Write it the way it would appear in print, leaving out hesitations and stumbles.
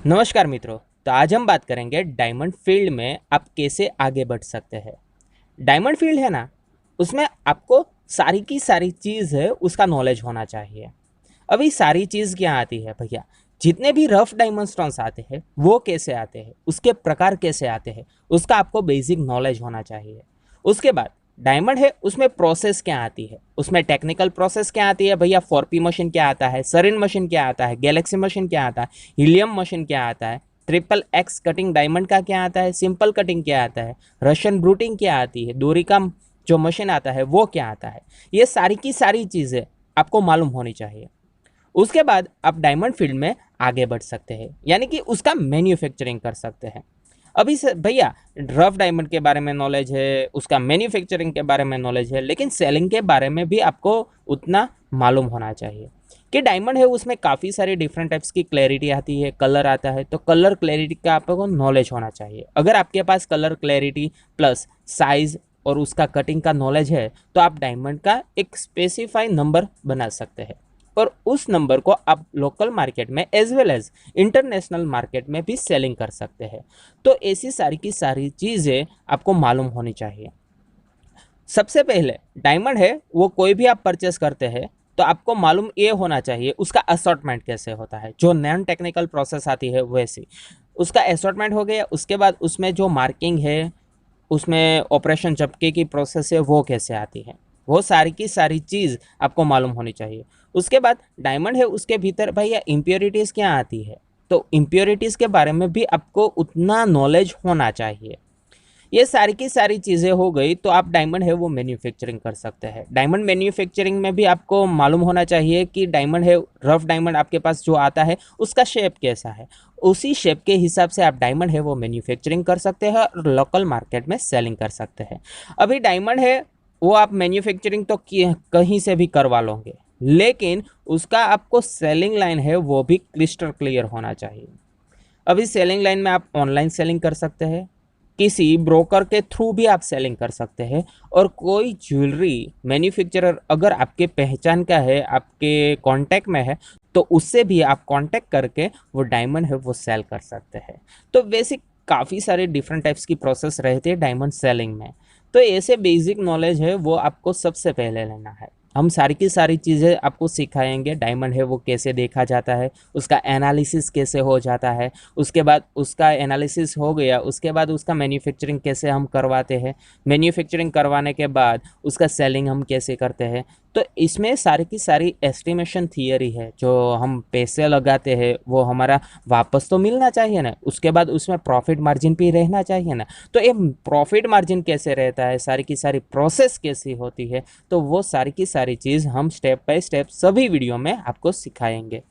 नमस्कार मित्रों। तो आज हम बात करेंगे डायमंड फील्ड में आप कैसे आगे बढ़ सकते हैं। डायमंड फील्ड है ना, उसमें आपको सारी की सारी चीज़ है उसका नॉलेज होना चाहिए। अभी सारी चीज़ क्या आती है भैया, जितने भी रफ डायमंड स्टोन्स आते हैं वो कैसे आते हैं, उसके प्रकार कैसे आते हैं, उसका आपको बेसिक नॉलेज होना चाहिए। उसके बाद डायमंड है उसमें प्रोसेस क्या आती है, उसमें टेक्निकल प्रोसेस क्या आती है भैया, 4P मशीन क्या आता है, सरिन मशीन क्या आता है, गैलेक्सी मशीन क्या आता है, हीलियम मशीन क्या आता है, ट्रिपल एक्स कटिंग डायमंड का क्या आता है, सिंपल कटिंग क्या आता है, रशियन ब्रूटिंग क्या आती है, डोरी का जो मशीन आता है वो क्या आता है। ये सारी की सारी चीज़ें आपको मालूम होनी चाहिए। उसके बाद आप डायमंड फील्ड में आगे बढ़ सकते हैं, यानी कि उसका मैन्युफैक्चरिंग कर सकते हैं। अभी से भैया रफ डायमंड के बारे में नॉलेज है, उसका मैन्युफैक्चरिंग के बारे में नॉलेज है, लेकिन सेलिंग के बारे में भी आपको उतना मालूम होना चाहिए कि डायमंड है उसमें काफ़ी सारी डिफरेंट टाइप्स की क्लैरिटी आती है, कलर आता है, तो कलर क्लैरिटी का आपको नॉलेज होना चाहिए। अगर आपके पास कलर क्लैरिटी प्लस साइज और उसका कटिंग का नॉलेज है तो आप डायमंड का एक स्पेसिफाई नंबर बना सकते हैं और उस नंबर को आप लोकल मार्केट में as well as international market में भी सेलिंग कर सकते हैं। तो ऐसी सारी की सारी चीज़ें आपको मालूम होनी चाहिए। सबसे पहले डायमंड है वो कोई भी आप परचेस करते हैं तो आपको मालूम ये होना चाहिए उसका असॉर्टमेंट कैसे होता है। जो नॉन टेक्निकल प्रोसेस आती है वैसी उसका असॉर्टमेंट हो गया। उसके बाद उसमें जो मार्किंग है, उसमें ऑपरेशन झपके की प्रोसेस है वो कैसे आती है, वो सारी की सारी चीज़ आपको मालूम होनी चाहिए। उसके बाद डायमंड है उसके भीतर भैया इम्प्योरिटीज़ क्या आती है, तो इम्प्योरिटीज़ के बारे में भी आपको उतना नॉलेज होना चाहिए। ये सारी की सारी चीज़ें हो गई तो आप डायमंड है वो मैन्युफैक्चरिंग कर सकते हैं। डायमंड मैन्युफैक्चरिंग में भी आपको मालूम होना चाहिए कि डायमंड है, रफ डायमंड आपके पास जो आता है उसका शेप कैसा है, उसी शेप के हिसाब से आप डायमंड है वो मैन्युफैक्चरिंग कर सकते हैं और लोकल मार्केट में सेलिंग कर सकते हैं। अभी डायमंड है वो आप मैन्युफैक्चरिंग तो कहीं से भी करवा लोगे, लेकिन उसका आपको सेलिंग लाइन है वो भी क्रिस्टल क्लियर होना चाहिए। अभी सेलिंग लाइन में आप ऑनलाइन सेलिंग कर सकते हैं, किसी ब्रोकर के थ्रू भी आप सेलिंग कर सकते हैं, और कोई ज्वेलरी मैन्युफैक्चरर अगर आपके पहचान का है, आपके कांटेक्ट में है, तो उससे भी आप कांटेक्ट करके वो डायमंड है वो सेल कर सकते हैं। तो बेसिक काफ़ी सारे डिफरेंट टाइप्स की प्रोसेस रहती है डायमंड सेलिंग में। तो ऐसे बेसिक नॉलेज है वो आपको सबसे पहले लेना है। हम सारी की सारी चीज़ें आपको सिखाएंगे। डायमंड है वो कैसे देखा जाता है, उसका एनालिसिस कैसे हो जाता है, उसके बाद उसका एनालिसिस हो गया उसके बाद उसका मैन्युफैक्चरिंग कैसे हम करवाते हैं, मैन्युफैक्चरिंग करवाने के बाद उसका सेलिंग हम कैसे करते हैं। तो इसमें सारी की सारी एस्टिमेशन थियरी है। जो हम पैसे लगाते हैं वो हमारा वापस तो मिलना चाहिए ना, उसके बाद उसमें प्रॉफिट मार्जिन भी रहना चाहिए ना। तो ये प्रॉफिट मार्जिन कैसे रहता है, सारी की सारी प्रोसेस कैसी होती है, तो वो सारी की सारी चीज़ हम स्टेप बाय स्टेप सभी वीडियो में आपको सिखाएंगे।